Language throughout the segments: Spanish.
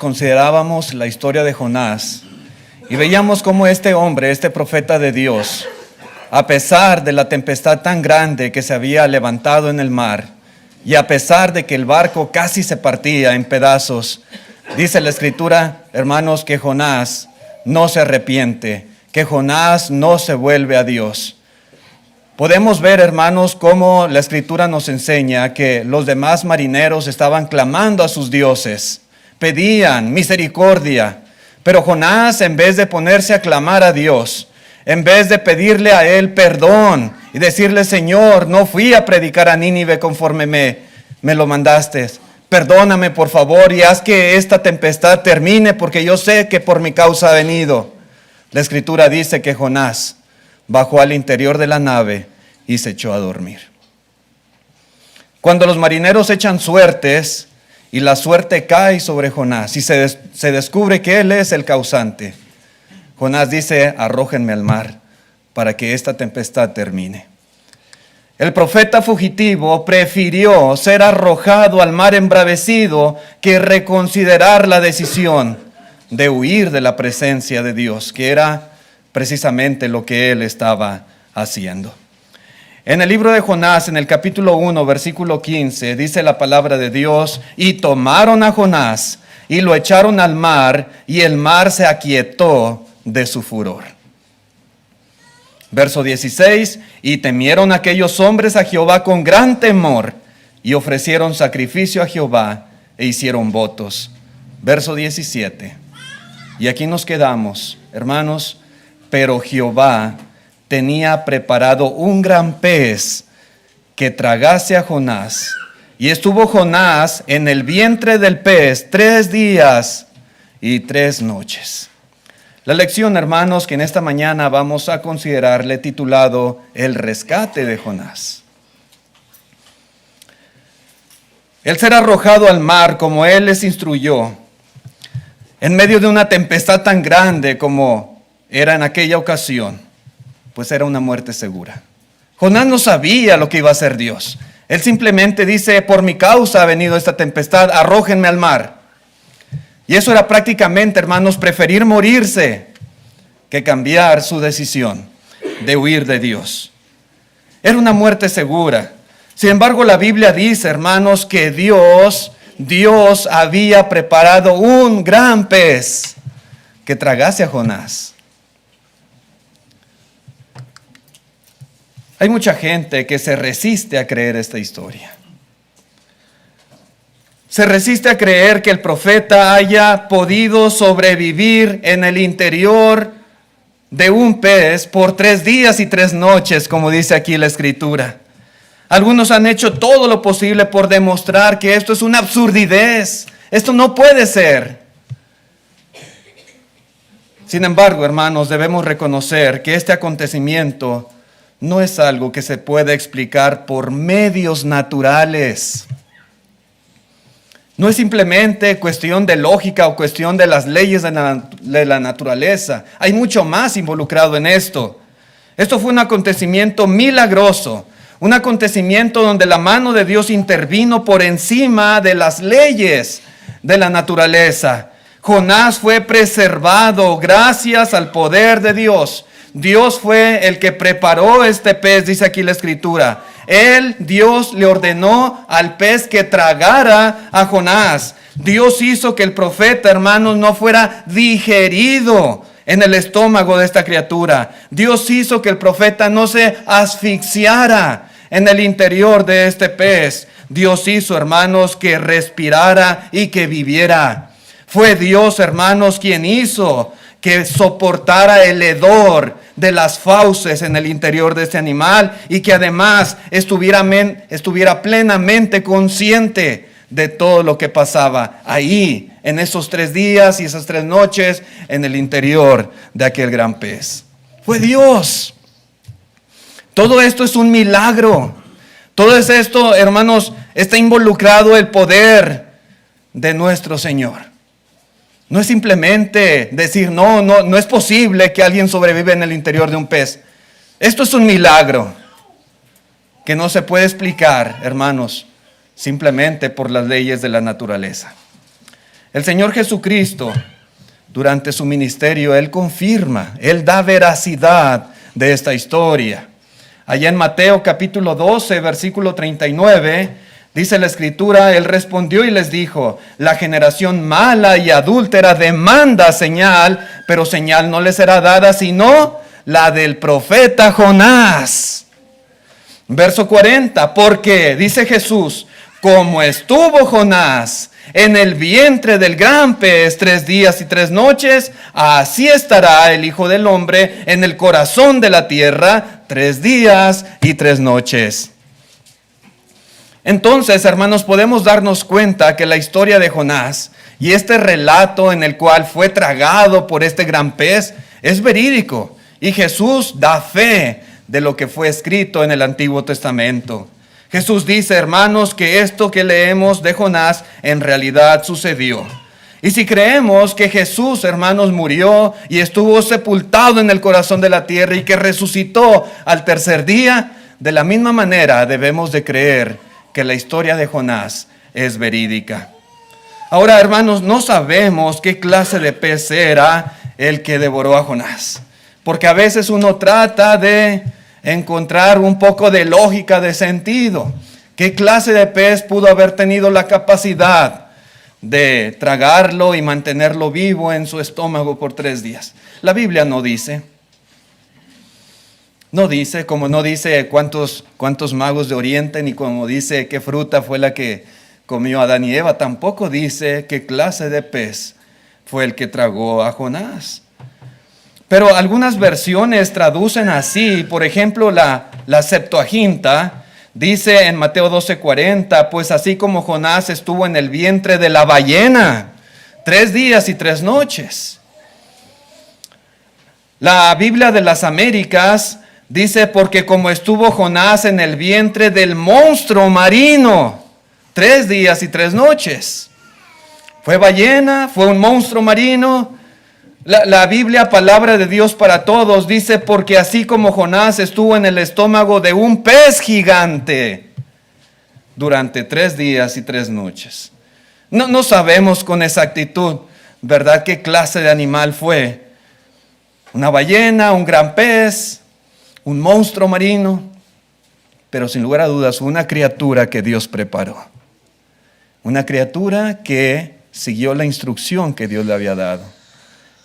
considerábamos la historia de Jonás y veíamos cómo este hombre, este profeta de Dios, a pesar de la tempestad tan grande que se había levantado en el mar y a pesar de que el barco casi se partía en pedazos, dice la Escritura, hermanos, que Jonás no se arrepiente, que Jonás no se vuelve a Dios. Podemos ver, hermanos, cómo la Escritura nos enseña que los demás marineros estaban clamando a sus dioses, pedían misericordia, pero Jonás, en vez de ponerse a clamar a Dios, en vez de pedirle a él perdón y decirle, Señor, no fui a predicar a Nínive conforme me lo mandaste, perdóname por favor y haz que esta tempestad termine porque yo sé que por mi causa ha venido. La Escritura dice que Jonás bajó al interior de la nave y se echó a dormir. Cuando los marineros echan suertes y la suerte cae sobre Jonás y se descubre que él es el causante, Jonás dice, arrójenme al mar para que esta tempestad termine. El profeta fugitivo prefirió ser arrojado al mar embravecido que reconsiderar la decisión de huir de la presencia de Dios, que era precisamente lo que él estaba haciendo. En el libro de Jonás, en el capítulo 1, versículo 15, dice la palabra de Dios, y tomaron a Jonás y lo echaron al mar, y el mar se aquietó de su furor. Verso 16, y temieron aquellos hombres a Jehová con gran temor, y ofrecieron sacrificio a Jehová, e hicieron votos. Verso 17, y aquí nos quedamos, hermanos, pero Jehová tenía preparado un gran pez que tragase a Jonás, y estuvo Jonás en el vientre del pez 3 días y 3 noches. La lección, hermanos, que en esta mañana vamos a considerar, le he titulado El rescate de Jonás. El ser arrojado al mar como él les instruyó, en medio de una tempestad tan grande como era en aquella ocasión, pues era una muerte segura. Jonás no sabía lo que iba a hacer Dios. Él simplemente dice, por mi causa ha venido esta tempestad, arrójenme al mar. Y eso era prácticamente, hermanos, preferir morirse que cambiar su decisión de huir de Dios. Era una muerte segura. Sin embargo, la Biblia dice, hermanos, que Dios había preparado un gran pez que tragase a Jonás. Hay mucha gente que se resiste a creer esta historia. Se resiste a creer que el profeta haya podido sobrevivir en el interior de un pez por 3 días y 3 noches, como dice aquí la Escritura. Algunos han hecho todo lo posible por demostrar que esto es una absurdez. Esto no puede ser. Sin embargo, hermanos, debemos reconocer que este acontecimiento no es algo que se pueda explicar por medios naturales. No es simplemente cuestión de lógica o cuestión de las leyes de la naturaleza. Hay mucho más involucrado en esto. Esto fue un acontecimiento milagroso, un acontecimiento donde la mano de Dios intervino por encima de las leyes de la naturaleza. Jonás fue preservado gracias al poder de Dios. Dios fue el que preparó este pez, dice aquí la Escritura. Dios le ordenó al pez que tragara a Jonás. Dios hizo que el profeta, hermanos, no fuera digerido en el estómago de esta criatura. Dios hizo que el profeta no se asfixiara en el interior de este pez. Dios hizo, hermanos, que respirara y que viviera. Fue Dios, hermanos, quien hizo que soportara el hedor de las fauces en el interior de este animal y que además estuviera plenamente consciente de todo lo que pasaba ahí, en esos 3 días y esas 3 noches, en el interior de aquel gran pez. Fue Dios. Todo esto es un milagro. Todo esto, hermanos, está involucrado el poder de nuestro Señor. No es simplemente decir, no es posible que alguien sobreviva en el interior de un pez. Esto es un milagro que no se puede explicar, hermanos, simplemente por las leyes de la naturaleza. El Señor Jesucristo, durante su ministerio, Él confirma, Él da veracidad de esta historia. Allá en Mateo capítulo 12, versículo 39, dice la Escritura, Él respondió y les dijo, la generación mala y adúltera demanda señal, pero señal no le será dada sino la del profeta Jonás. Verso 40, porque, dice Jesús, como estuvo Jonás en el vientre del gran pez 3 días y 3 noches, así estará el Hijo del Hombre en el corazón de la tierra 3 días y 3 noches. Entonces, hermanos, podemos darnos cuenta que la historia de Jonás y este relato en el cual fue tragado por este gran pez es verídico. Y Jesús da fe de lo que fue escrito en el Antiguo Testamento. Jesús dice, hermanos, que esto que leemos de Jonás en realidad sucedió. Y si creemos que Jesús, hermanos, murió y estuvo sepultado en el corazón de la tierra y que resucitó al tercer día, de la misma manera debemos de creer que la historia de Jonás es verídica. Ahora, hermanos, no sabemos qué clase de pez era el que devoró a Jonás, porque a veces uno trata de encontrar un poco de lógica, de sentido. ¿Qué clase de pez pudo haber tenido la capacidad de tragarlo y mantenerlo vivo en su estómago por 3 días? La Biblia no dice. No dice, como no dice cuántos magos de Oriente, ni como dice qué fruta fue la que comió Adán y Eva. Tampoco dice qué clase de pez fue el que tragó a Jonás. Pero algunas versiones traducen así. Por ejemplo, la Septuaginta dice en Mateo 12:40, pues así como Jonás estuvo en el vientre de la ballena 3 días y 3 noches. La Biblia de las Américas dice, porque como estuvo Jonás en el vientre del monstruo marino 3 días y 3 noches. Fue ballena, fue un monstruo marino. La Biblia, palabra de Dios para todos, dice, porque así como Jonás estuvo en el estómago de un pez gigante durante 3 días y 3 noches. No sabemos con exactitud, ¿verdad?, qué clase de animal fue. Una ballena, un gran pez, un monstruo marino, pero sin lugar a dudas fue una criatura que Dios preparó. Una criatura que siguió la instrucción que Dios le había dado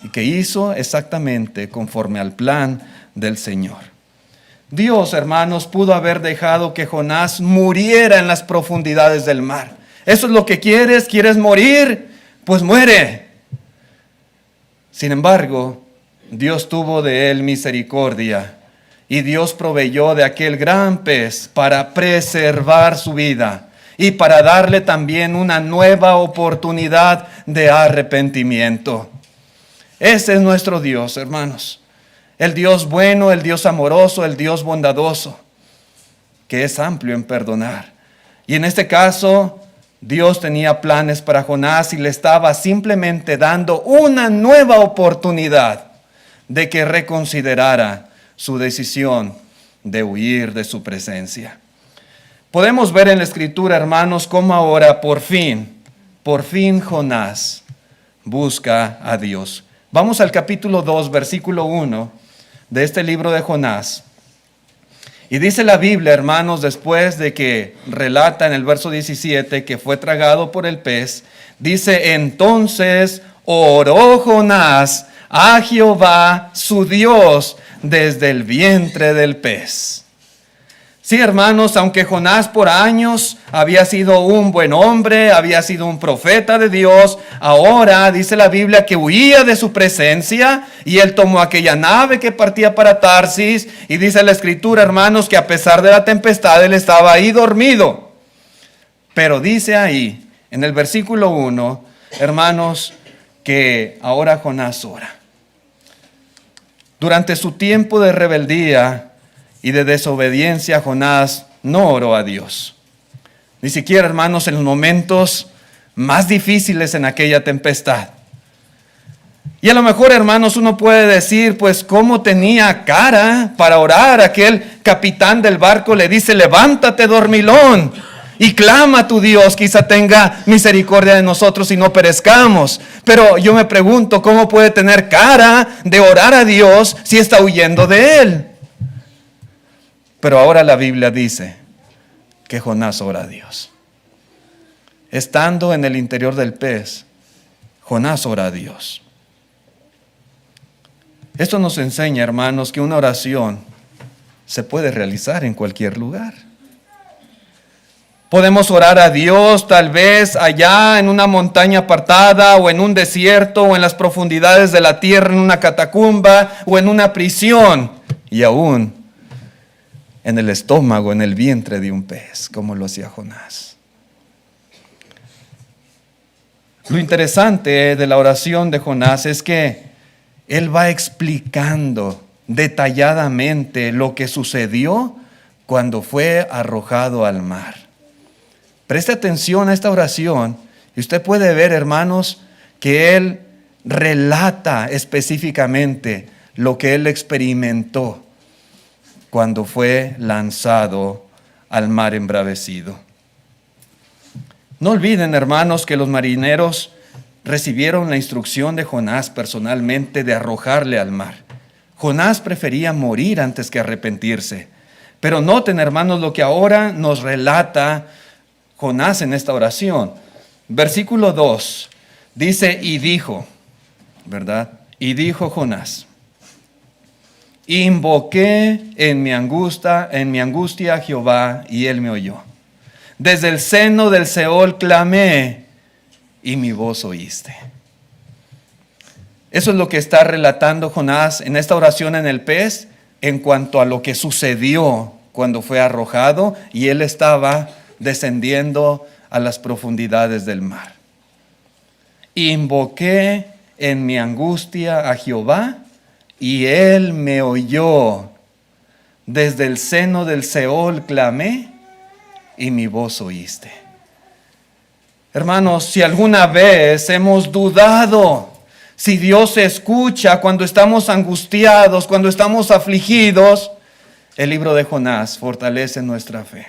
y que hizo exactamente conforme al plan del Señor. Dios, hermanos, pudo haber dejado que Jonás muriera en las profundidades del mar. ¿Eso es lo que quieres? ¿Quieres morir? Pues muere. Sin embargo, Dios tuvo de él misericordia y Dios proveyó de aquel gran pez para preservar su vida y para darle también una nueva oportunidad de arrepentimiento. Ese es nuestro Dios, hermanos. El Dios bueno, el Dios amoroso, el Dios bondadoso, que es amplio en perdonar. Y en este caso, Dios tenía planes para Jonás y le estaba simplemente dando una nueva oportunidad de que reconsiderara su decisión de huir de su presencia. Podemos ver en la Escritura, hermanos, cómo ahora por fin Jonás busca a Dios. Vamos al capítulo 2, versículo 1 de este libro de Jonás. Y dice la Biblia, hermanos, después de que relata en el verso 17 que fue tragado por el pez, dice, entonces oró Jonás a Jehová su Dios desde el vientre del pez. Sí, hermanos, aunque Jonás por años había sido un buen hombre, había sido un profeta de Dios, ahora dice la Biblia que huía de su presencia y él tomó aquella nave que partía para Tarsis y dice la Escritura, hermanos, que a pesar de la tempestad él estaba ahí dormido. Pero dice ahí, en el versículo 1, hermanos, que ahora Jonás ora. Durante su tiempo de rebeldía y de desobediencia, Jonás no oró a Dios. Ni siquiera, hermanos, en los momentos más difíciles en aquella tempestad. Y a lo mejor, hermanos, uno puede decir, pues, ¿cómo tenía cara para orar? Aquel capitán del barco le dice, levántate, dormilón. Y clama a tu Dios, quizá tenga misericordia de nosotros y no perezcamos. Pero yo me pregunto, ¿cómo puede tener cara de orar a Dios si está huyendo de Él? Pero ahora la Biblia dice que Jonás ora a Dios. Estando en el interior del pez, Jonás ora a Dios. Esto nos enseña, hermanos, que una oración se puede realizar en cualquier lugar. Podemos orar a Dios tal vez allá en una montaña apartada o en un desierto o en las profundidades de la tierra, en una catacumba o en una prisión y aún en el estómago, en el vientre de un pez, como lo hacía Jonás. Lo interesante de la oración de Jonás es que él va explicando detalladamente lo que sucedió cuando fue arrojado al mar. Preste atención a esta oración y usted puede ver, hermanos, que él relata específicamente lo que él experimentó cuando fue lanzado al mar embravecido. No olviden, hermanos, que los marineros recibieron la instrucción de Jonás personalmente de arrojarle al mar. Jonás prefería morir antes que arrepentirse. Pero noten, hermanos, lo que ahora nos relata Jonás en esta oración. Versículo 2 dice, y dijo, ¿verdad? Y dijo Jonás, invoqué en mi angustia a Jehová, y él me oyó. Desde el seno del Seol clamé, y mi voz oíste. Eso es lo que está relatando Jonás en esta oración en el pez, en cuanto a lo que sucedió cuando fue arrojado, y él estaba descendiendo a las profundidades del mar. Invoqué en mi angustia a Jehová, y él me oyó. Desde el seno del Seol clamé, y mi voz oíste. Hermanos, si alguna vez hemos dudado si Dios escucha cuando estamos angustiados, cuando estamos afligidos, el libro de Jonás fortalece nuestra fe.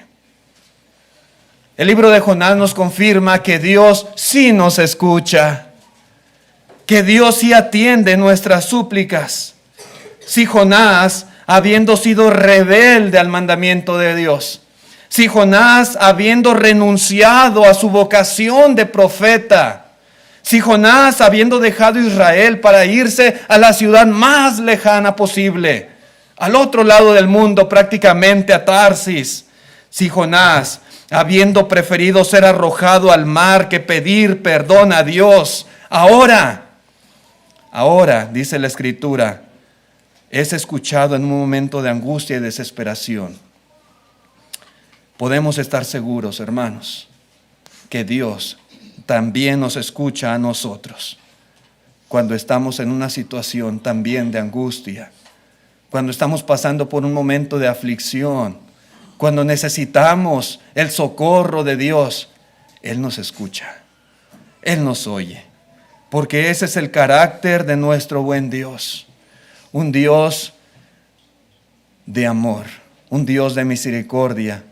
El libro de Jonás nos confirma que Dios sí nos escucha, que Dios sí atiende nuestras súplicas. Si Jonás, habiendo sido rebelde al mandamiento de Dios, si Jonás, habiendo renunciado a su vocación de profeta, si Jonás, habiendo dejado Israel para irse a la ciudad más lejana posible, al otro lado del mundo, prácticamente a Tarsis, si Jonás, habiendo preferido ser arrojado al mar que pedir perdón a Dios, ahora, dice la Escritura, es escuchado en un momento de angustia y desesperación. Podemos estar seguros, hermanos, que Dios también nos escucha a nosotros cuando estamos en una situación también de angustia, cuando estamos pasando por un momento de aflicción, cuando necesitamos el socorro de Dios. Él nos escucha, Él nos oye, porque ese es el carácter de nuestro buen Dios, un Dios de amor, un Dios de misericordia,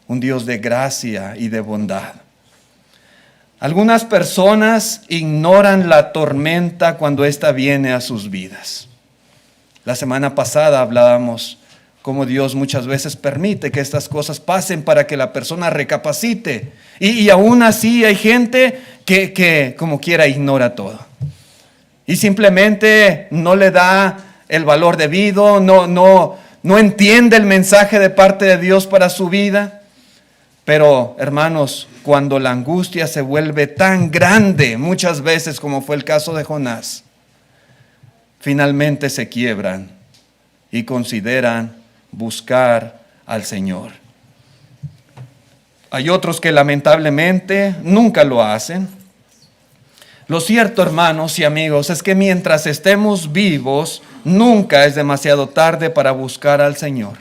un Dios de gracia y de bondad. Algunas personas ignoran la tormenta cuando ésta viene a sus vidas. La semana pasada hablábamos cómo Dios muchas veces permite que estas cosas pasen para que la persona recapacite. Y aún así hay gente que como quiera ignora todo. Y simplemente no le da el valor debido, no entiende el mensaje de parte de Dios para su vida. Pero, hermanos, cuando la angustia se vuelve tan grande, muchas veces como fue el caso de Jonás, finalmente se quiebran y consideran buscar al Señor. Hay otros que lamentablemente nunca lo hacen. Lo cierto, hermanos y amigos, es que mientras estemos vivos, nunca es demasiado tarde para buscar al Señor.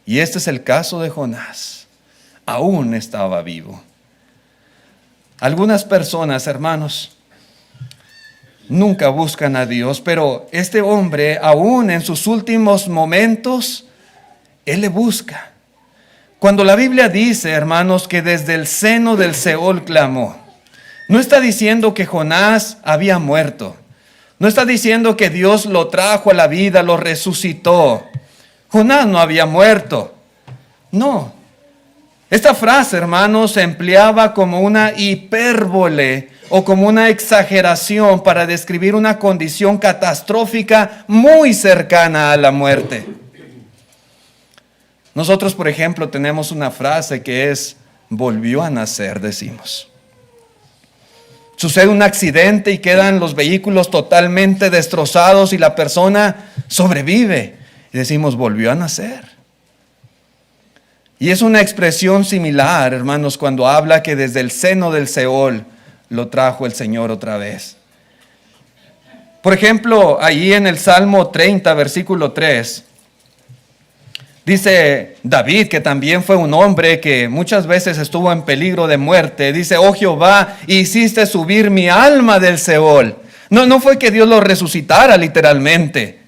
Y este es el caso de Jonás. Aún estaba vivo. Algunas personas, hermanos, nunca buscan a Dios, pero este hombre, aún en sus últimos momentos, él le busca. Cuando la Biblia dice, hermanos, que desde el seno del Seol clamó, no está diciendo que Jonás había muerto. No está diciendo que Dios lo trajo a la vida, lo resucitó. Jonás no había muerto. No. Esta frase, hermanos, se empleaba como una hipérbole o como una exageración para describir una condición catastrófica muy cercana a la muerte. Nosotros, por ejemplo, tenemos una frase que es, volvió a nacer, decimos. Sucede un accidente y quedan los vehículos totalmente destrozados y la persona sobrevive. Y decimos, volvió a nacer. Y es una expresión similar, hermanos, cuando habla que desde el seno del Seol lo trajo el Señor otra vez. Por ejemplo, allí en el Salmo 30, versículo 3, dice David, que también fue un hombre que muchas veces estuvo en peligro de muerte. Dice, oh Jehová, hiciste subir mi alma del Seol. No fue que Dios lo resucitara literalmente.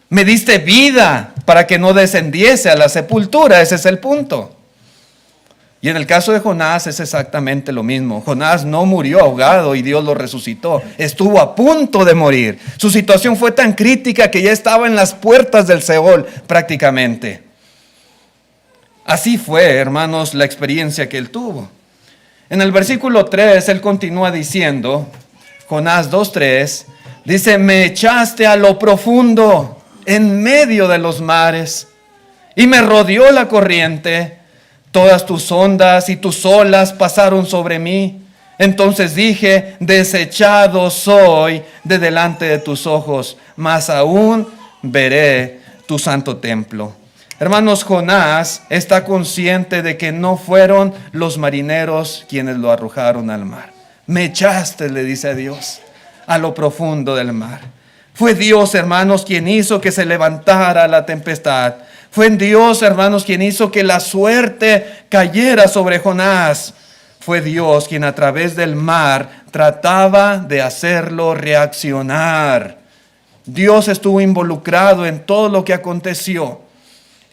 Me diste vida para que no descendiese a la sepultura. Ese es el punto. Y en el caso de Jonás es exactamente lo mismo. Jonás no murió ahogado y Dios lo resucitó. Estuvo a punto de morir. Su situación fue tan crítica que ya estaba en las puertas del Seol prácticamente. Así fue, hermanos, la experiencia que él tuvo. En el versículo 3, él continúa diciendo, Jonás 2:3, dice, me echaste a lo profundo, en medio de los mares, y me rodeó la corriente. Todas tus ondas y tus olas pasaron sobre mí. Entonces dije, desechado soy de delante de tus ojos, mas aún veré tu santo templo. Hermanos, Jonás está consciente de que no fueron los marineros quienes lo arrojaron al mar. Me echaste, le dice a Dios, a lo profundo del mar. Fue Dios, hermanos, quien hizo que se levantara la tempestad. Fue Dios, hermanos, quien hizo que la suerte cayera sobre Jonás. Fue Dios quien a través del mar trataba de hacerlo reaccionar. Dios estuvo involucrado en todo lo que aconteció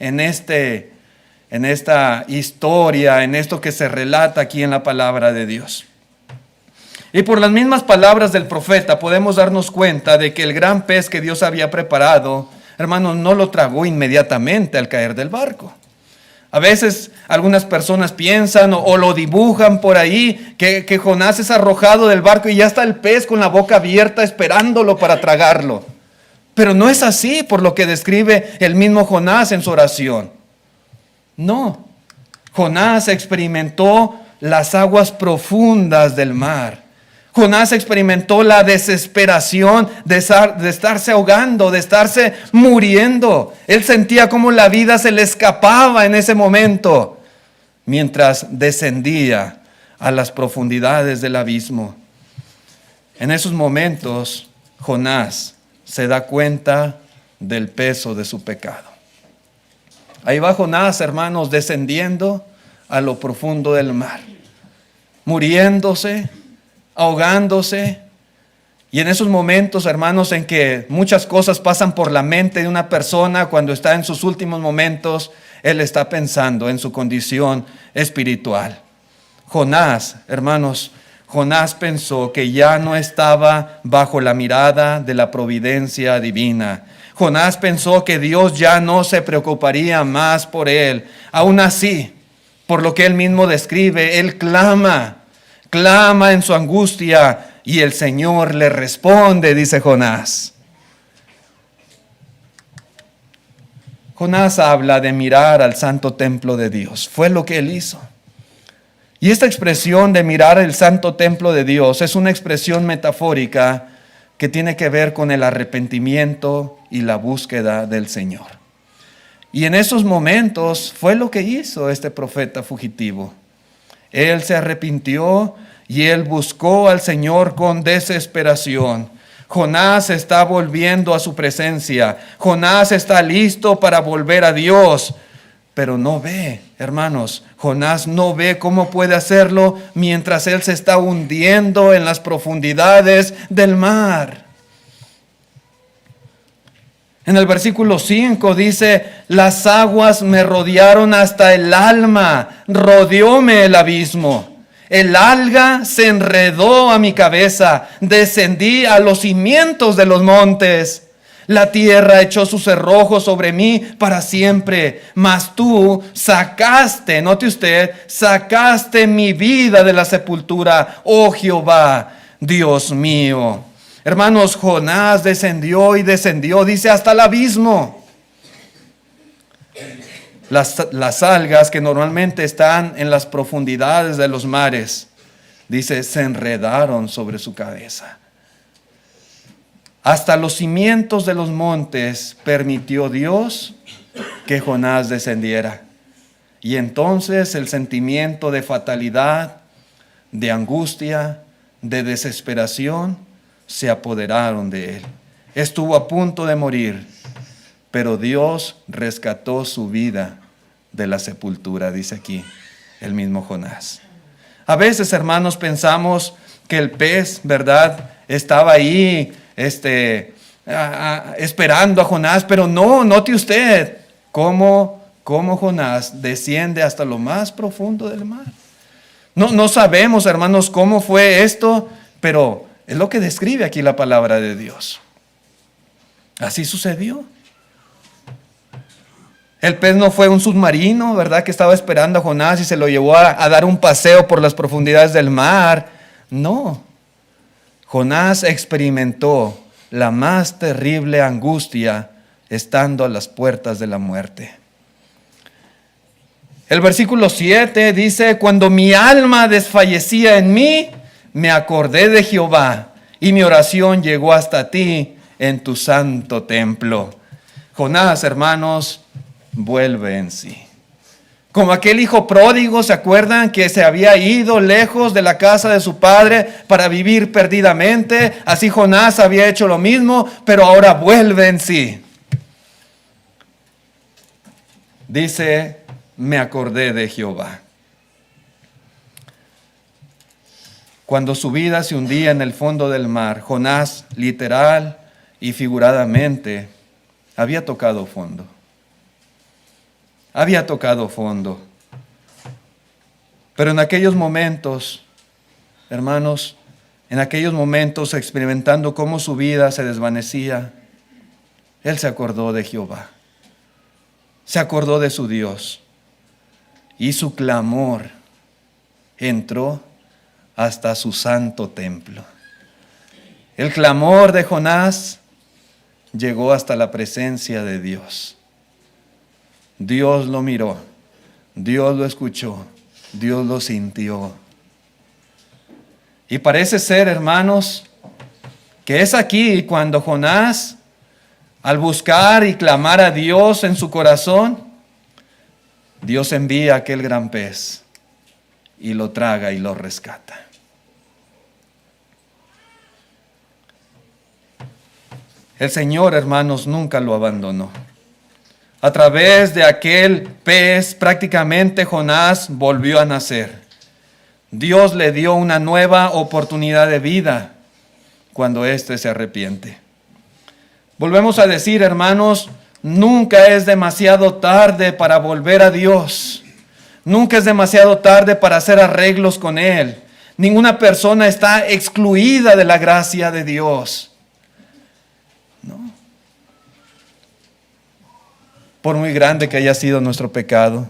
en esta historia, en esto que se relata aquí en la palabra de Dios. Y por las mismas palabras del profeta podemos darnos cuenta de que el gran pez que Dios había preparado, hermanos, no lo tragó inmediatamente al caer del barco. A veces algunas personas piensan o lo dibujan por ahí que Jonás es arrojado del barco y ya está el pez con la boca abierta esperándolo para tragarlo. Pero no es así por lo que describe el mismo Jonás en su oración. No, Jonás experimentó las aguas profundas del mar. Jonás experimentó la desesperación de estarse ahogando, de estarse muriendo. Él sentía como la vida se le escapaba en ese momento, mientras descendía a las profundidades del abismo. En esos momentos, Jonás se da cuenta del peso de su pecado. Ahí va Jonás, hermanos, descendiendo a lo profundo del mar, muriéndose, ahogándose. Y en esos momentos, hermanos, en que muchas cosas pasan por la mente de una persona cuando está en sus últimos momentos, él está pensando en su condición espiritual. Jonás, hermanos, Jonás pensó que ya no estaba bajo la mirada de la providencia divina. Jonás pensó que Dios ya no se preocuparía más por él. Aún así, por lo que él mismo describe, él clama en su angustia y el Señor le responde, dice Jonás. Jonás habla de mirar al santo templo de Dios. Fue lo que él hizo. Y esta expresión de mirar el santo templo de Dios es una expresión metafórica que tiene que ver con el arrepentimiento y la búsqueda del Señor. Y en esos momentos fue lo que hizo este profeta fugitivo. Él se arrepintió y él buscó al Señor con desesperación. Jonás está volviendo a su presencia. Jonás está listo para volver a Dios. Pero no ve, hermanos, Jonás no ve cómo puede hacerlo mientras él se está hundiendo en las profundidades del mar. En el versículo 5 dice, las aguas me rodearon hasta el alma, rodeóme el abismo. El alga se enredó a mi cabeza, descendí a los cimientos de los montes. La tierra echó sus cerrojos sobre mí para siempre, mas tú sacaste, note usted, sacaste mi vida de la sepultura, oh Jehová, Dios mío. Hermanos, Jonás descendió y descendió, dice, hasta el abismo. Las algas que normalmente están en las profundidades de los mares, dice, se enredaron sobre su cabeza. Hasta los cimientos de los montes permitió Dios que Jonás descendiera. Y entonces el sentimiento de fatalidad, de angustia, de desesperación, se apoderaron de él. Estuvo a punto de morir, pero Dios rescató su vida de la sepultura, dice aquí el mismo Jonás. A veces, hermanos, pensamos que el pez, ¿verdad?, estaba ahí esperando a Jonás, pero no, note usted cómo Jonás desciende hasta lo más profundo del mar. No sabemos, hermanos, cómo fue esto, pero es lo que describe aquí la palabra de Dios. Así sucedió. El pez no fue un submarino, ¿verdad?, que estaba esperando a Jonás y se lo llevó a dar un paseo por las profundidades del mar. No. Jonás experimentó la más terrible angustia estando a las puertas de la muerte. El versículo 7 dice, cuando mi alma desfallecía en mí, me acordé de Jehová y mi oración llegó hasta ti en tu santo templo. Jonás, hermanos, vuelve en sí. Como aquel hijo pródigo, ¿se acuerdan?, que se había ido lejos de la casa de su padre para vivir perdidamente. Así Jonás había hecho lo mismo, pero ahora vuelve en sí. Dice, me acordé de Jehová. Cuando su vida se hundía en el fondo del mar, Jonás, literal y figuradamente, había tocado fondo. Había tocado fondo. Pero en aquellos momentos, hermanos, en aquellos momentos experimentando cómo su vida se desvanecía, él se acordó de Jehová. Se acordó de su Dios. Y su clamor entró hasta su santo templo. El clamor de Jonás llegó hasta la presencia de Dios. Dios lo miró, Dios lo escuchó, Dios lo sintió. Y parece ser, hermanos, que es aquí cuando Jonás, al buscar y clamar a Dios en su corazón, Dios envía aquel gran pez y lo traga y lo rescata. El Señor, hermanos, nunca lo abandonó. A través de aquel pez, prácticamente Jonás volvió a nacer. Dios le dio una nueva oportunidad de vida cuando éste se arrepiente. Volvemos a decir, hermanos, nunca es demasiado tarde para volver a Dios. Nunca es demasiado tarde para hacer arreglos con Él. Ninguna persona está excluida de la gracia de Dios. No. Por muy grande que haya sido nuestro pecado,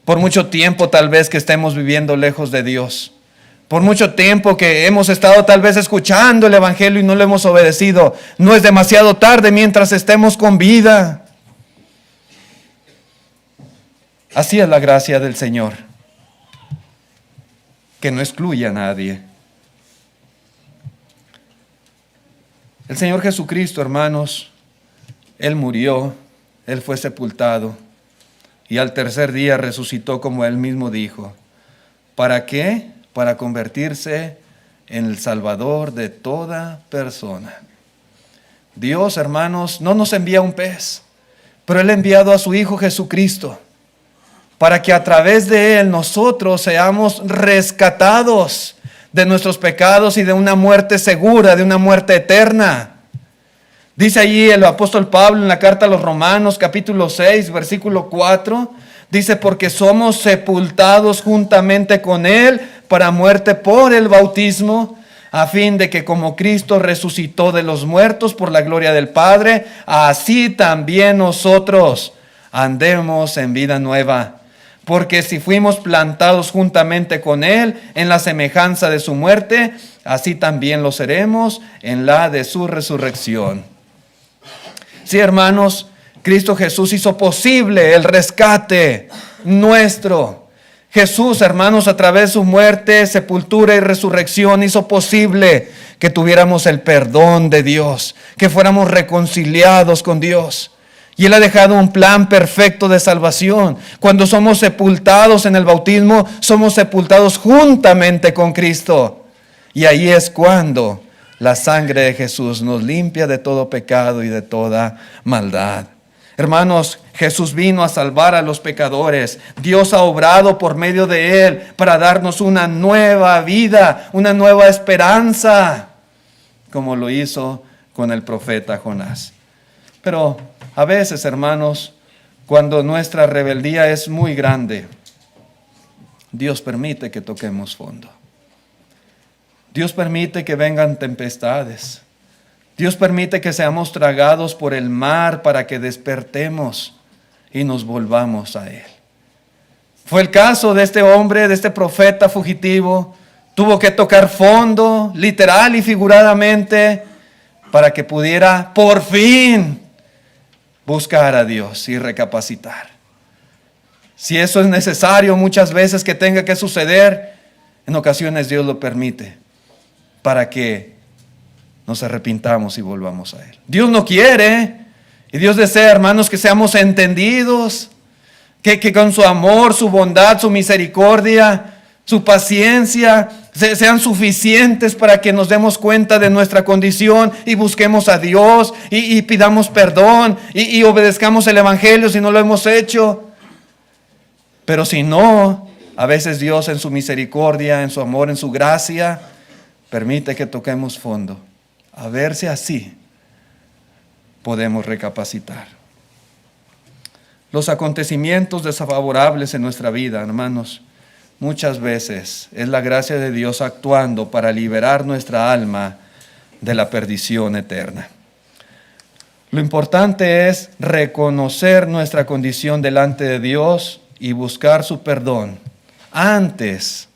por mucho tiempo tal vez que estemos viviendo lejos de Dios, por mucho tiempo que hemos estado tal vez escuchando el Evangelio y no lo hemos obedecido, no es demasiado tarde mientras estemos con vida. Así es la gracia del Señor, que no excluye a nadie. El Señor Jesucristo, hermanos, Él murió, Él fue sepultado y al tercer día resucitó, como Él mismo dijo. ¿Para qué? Para convertirse en el Salvador de toda persona. Dios, hermanos, no nos envía un pez, pero Él ha enviado a su Hijo Jesucristo para que a través de Él nosotros seamos rescatados de nuestros pecados y de una muerte segura, de una muerte eterna. Dice allí el apóstol Pablo en la carta a los Romanos, capítulo 6, versículo 4, dice, porque somos sepultados juntamente con Él para muerte por el bautismo, a fin de que como Cristo resucitó de los muertos por la gloria del Padre, así también nosotros andemos en vida nueva. Porque si fuimos plantados juntamente con Él en la semejanza de su muerte, así también lo seremos en la de su resurrección. Sí, hermanos, Cristo Jesús hizo posible el rescate nuestro. Jesús, hermanos, a través de su muerte, sepultura y resurrección, hizo posible que tuviéramos el perdón de Dios, que fuéramos reconciliados con Dios. Y Él ha dejado un plan perfecto de salvación. Cuando somos sepultados en el bautismo, somos sepultados juntamente con Cristo. Y ahí es cuando la sangre de Jesús nos limpia de todo pecado y de toda maldad. Hermanos, Jesús vino a salvar a los pecadores. Dios ha obrado por medio de Él para darnos una nueva vida, una nueva esperanza, como lo hizo con el profeta Jonás. Pero a veces, hermanos, cuando nuestra rebeldía es muy grande, Dios permite que toquemos fondo. Dios permite que vengan tempestades. Dios permite que seamos tragados por el mar para que despertemos y nos volvamos a Él. Fue el caso de este hombre, de este profeta fugitivo. Tuvo que tocar fondo, literal y figuradamente, para que pudiera por fin buscar a Dios y recapacitar. Si eso es necesario muchas veces que tenga que suceder, en ocasiones Dios lo permite para que nos arrepintamos y volvamos a Él. Dios no quiere, y Dios desea, hermanos, que seamos entendidos, que con su amor, su bondad, su misericordia, su paciencia sean suficientes para que nos demos cuenta de nuestra condición y busquemos a Dios y pidamos perdón y obedezcamos el Evangelio si no lo hemos hecho. Pero si no, a veces Dios en su misericordia, en su amor, en su gracia, permite que toquemos fondo. A ver si así podemos recapacitar. Los acontecimientos desfavorables en nuestra vida, hermanos, muchas veces es la gracia de Dios actuando para liberar nuestra alma de la perdición eterna. Lo importante es reconocer nuestra condición delante de Dios y buscar su perdón antes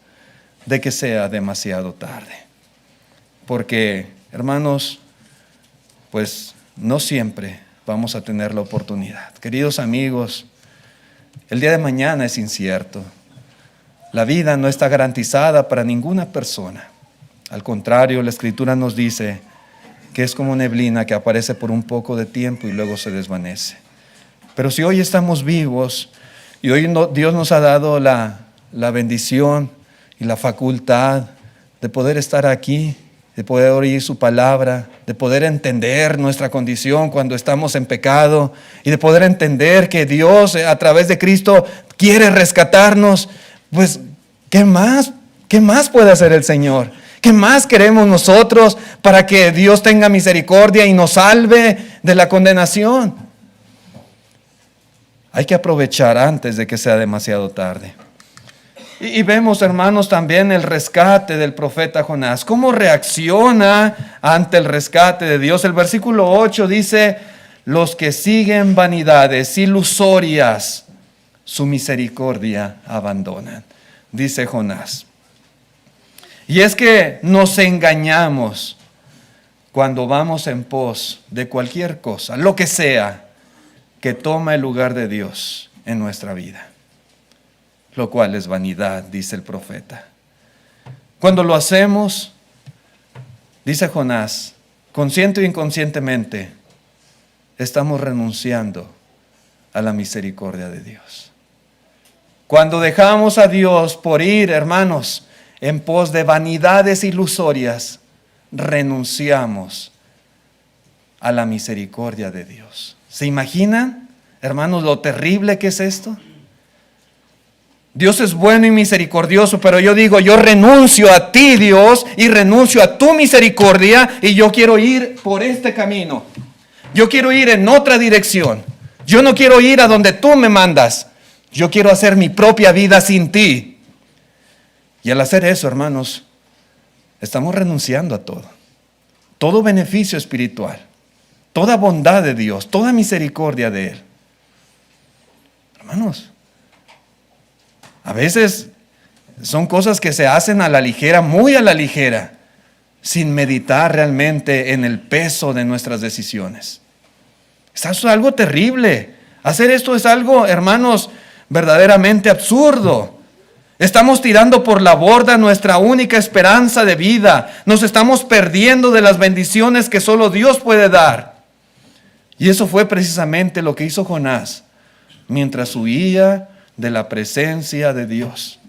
de que sea demasiado tarde. Porque, hermanos, pues no siempre vamos a tener la oportunidad. Queridos amigos, el día de mañana es incierto. La vida no está garantizada para ninguna persona. Al contrario, la Escritura nos dice que es como neblina que aparece por un poco de tiempo y luego se desvanece. Pero si hoy estamos vivos y hoy Dios nos ha dado la bendición y la facultad de poder estar aquí, de poder oír su palabra, de poder entender nuestra condición cuando estamos en pecado y de poder entender que Dios a través de Cristo quiere rescatarnos, pues ¿qué más puede hacer el Señor? ¿Qué más queremos nosotros para que Dios tenga misericordia y nos salve de la condenación? Hay que aprovechar antes de que sea demasiado tarde. Y vemos, hermanos, también el rescate del profeta Jonás. ¿Cómo reacciona ante el rescate de Dios? El versículo 8 dice, los que siguen vanidades ilusorias, su misericordia abandonan, dice Jonás. Y es que nos engañamos cuando vamos en pos de cualquier cosa, lo que sea, que toma el lugar de Dios en nuestra vida. Lo cual es vanidad, dice el profeta. Cuando lo hacemos, dice Jonás, consciente o inconscientemente, estamos renunciando a la misericordia de Dios. Cuando dejamos a Dios por ir, hermanos, en pos de vanidades ilusorias, renunciamos a la misericordia de Dios. ¿Se imaginan, hermanos, lo terrible que es esto? Dios es bueno y misericordioso, pero yo digo, yo renuncio a ti, Dios, y renuncio a tu misericordia, y yo quiero ir por este camino. Yo quiero ir en otra dirección. Yo no quiero ir a donde tú me mandas. Yo quiero hacer mi propia vida sin ti. Y al hacer eso, hermanos, estamos renunciando a todo. Todo beneficio espiritual, toda bondad de Dios, toda misericordia de Él. Hermanos, a veces son cosas que se hacen a la ligera, muy a la ligera, sin meditar realmente en el peso de nuestras decisiones. Esto es algo terrible. Hacer esto es algo, hermanos, verdaderamente absurdo. Estamos tirando por la borda nuestra única esperanza de vida. Nos estamos perdiendo de las bendiciones que solo Dios puede dar. Y eso fue precisamente lo que hizo Jonás mientras huía de la presencia de Dios.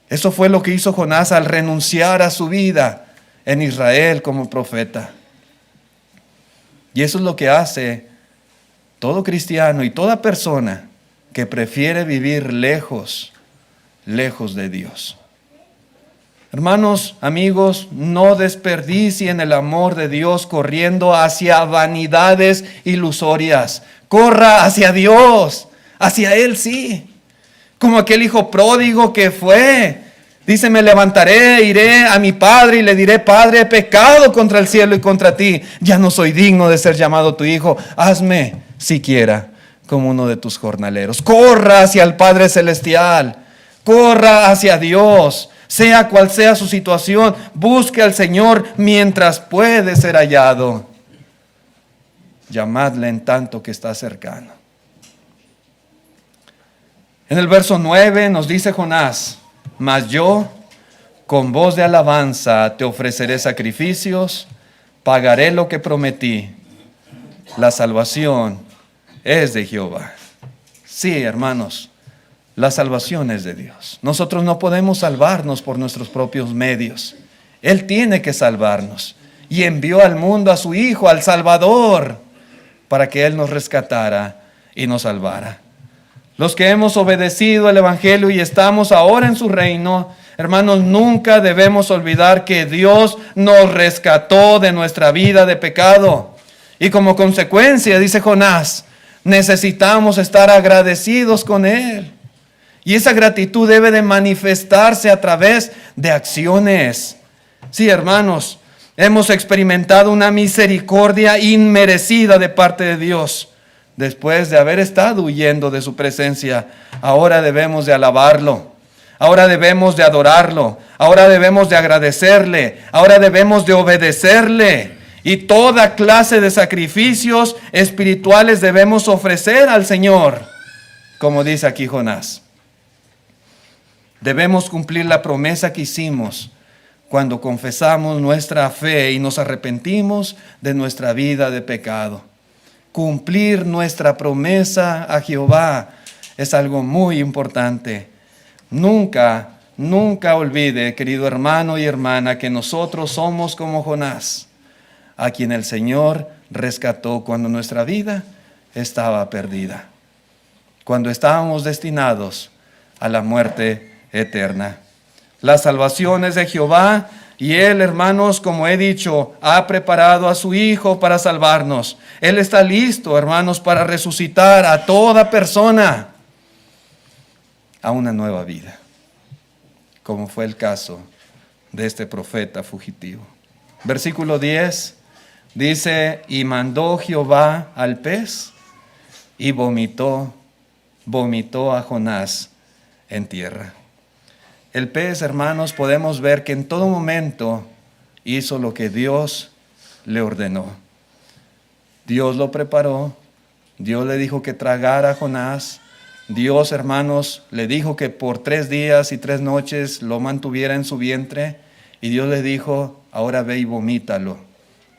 Eso fue lo que hizo Jonás al renunciar a su vida en Israel como profeta. Y eso es lo que hace todo cristiano y toda persona que prefiere vivir lejos de Dios. Hermanos, amigos, no desperdicien el amor de Dios corriendo hacia vanidades ilusorias. Corra hacia Dios, hacia Él sí. Como aquel hijo pródigo que fue. Dice, me levantaré, iré a mi padre y le diré, Padre, he pecado contra el cielo y contra ti. Ya no soy digno de ser llamado tu hijo. Hazme siquiera como uno de tus jornaleros. Corra hacia el Padre Celestial. Corra hacia Dios. Sea cual sea su situación, busque al Señor mientras puede ser hallado. Llamadle en tanto que está cercano. En el verso 9 nos dice Jonás, mas yo con voz de alabanza te ofreceré sacrificios, pagaré lo que prometí. La salvación es de Jehová. Sí, hermanos, la salvación es de Dios. Nosotros no podemos salvarnos por nuestros propios medios. Él tiene que salvarnos. Y envió al mundo a su Hijo, al Salvador, para que Él nos rescatara y nos salvara. Los que hemos obedecido el Evangelio y estamos ahora en su reino, hermanos, nunca debemos olvidar que Dios nos rescató de nuestra vida de pecado. Y como consecuencia, dice Jonás, necesitamos estar agradecidos con Él. Y esa gratitud debe de manifestarse a través de acciones. Sí, hermanos, hemos experimentado una misericordia inmerecida de parte de Dios. Después de haber estado huyendo de su presencia, ahora debemos de alabarlo. Ahora debemos de adorarlo. Ahora debemos de agradecerle. Ahora debemos de obedecerle. Y toda clase de sacrificios espirituales debemos ofrecer al Señor, como dice aquí Jonás. Debemos cumplir la promesa que hicimos cuando confesamos nuestra fe y nos arrepentimos de nuestra vida de pecado. Cumplir nuestra promesa a Jehová es algo muy importante. Nunca olvide, querido hermano y hermana, que nosotros somos como Jonás, a quien el Señor rescató cuando nuestra vida estaba perdida, cuando estábamos destinados a la muerte eterna. La salvación es de Jehová y Él, hermanos, como he dicho, ha preparado a su Hijo para salvarnos. Él está listo, hermanos, para resucitar a toda persona a una nueva vida, como fue el caso de este profeta fugitivo. Versículo 10 dice, y mandó Jehová al pez y vomitó a Jonás en tierra. El pez, hermanos, podemos ver que en todo momento hizo lo que Dios le ordenó. Dios lo preparó, Dios le dijo que tragara a Jonás. Dios, hermanos, le dijo que por 3 días y 3 noches lo mantuviera en su vientre. Y Dios le dijo, ahora ve y vomítalo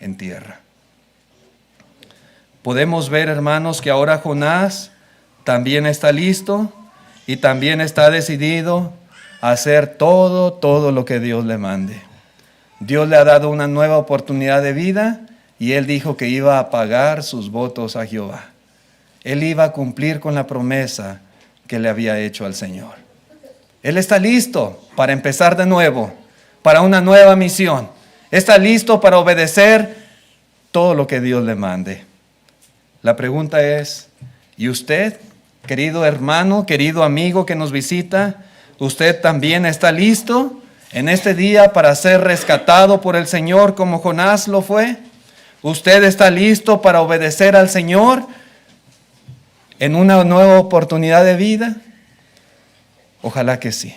en tierra. Podemos ver, hermanos, que ahora Jonás también está listo y también está decidido hacer todo lo que Dios le mande. Dios le ha dado una nueva oportunidad de vida y él dijo que iba a pagar sus votos a Jehová. Él iba a cumplir con la promesa que le había hecho al Señor. Él está listo para empezar de nuevo, para una nueva misión. Está listo para obedecer todo lo que Dios le mande. La pregunta es, ¿y usted, querido hermano, querido amigo que nos visita, usted también está listo en este día para ser rescatado por el Señor como Jonás lo fue? ¿Usted está listo para obedecer al Señor en una nueva oportunidad de vida? Ojalá que sí.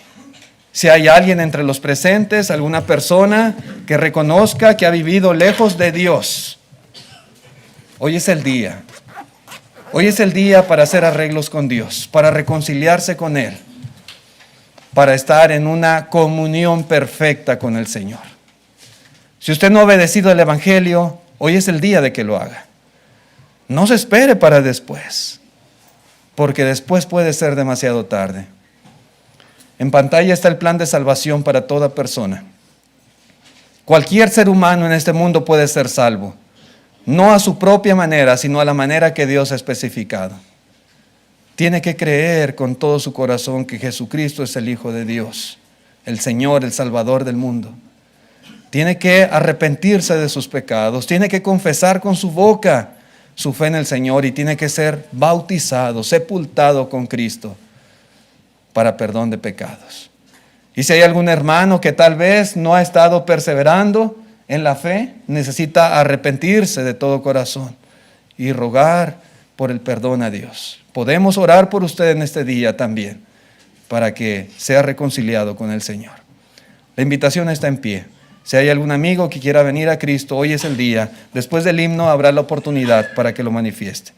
Si hay alguien entre los presentes, alguna persona que reconozca que ha vivido lejos de Dios, hoy es el día. Hoy es el día para hacer arreglos con Dios, para reconciliarse con Él, para estar en una comunión perfecta con el Señor. Si usted no ha obedecido el Evangelio, hoy es el día de que lo haga. No se espere para después, porque después puede ser demasiado tarde. En pantalla está el plan de salvación para toda persona. Cualquier ser humano en este mundo puede ser salvo, no a su propia manera, sino a la manera que Dios ha especificado. Tiene que creer con todo su corazón que Jesucristo es el Hijo de Dios, el Señor, el Salvador del mundo. Tiene que arrepentirse de sus pecados, tiene que confesar con su boca su fe en el Señor y tiene que ser bautizado, sepultado con Cristo para perdón de pecados. Y si hay algún hermano que tal vez no ha estado perseverando en la fe, necesita arrepentirse de todo corazón y rogar por el perdón a Dios. Podemos orar por usted en este día también, para que sea reconciliado con el Señor. La invitación está en pie. Si hay algún amigo que quiera venir a Cristo, hoy es el día. Después del himno habrá la oportunidad para que lo manifieste.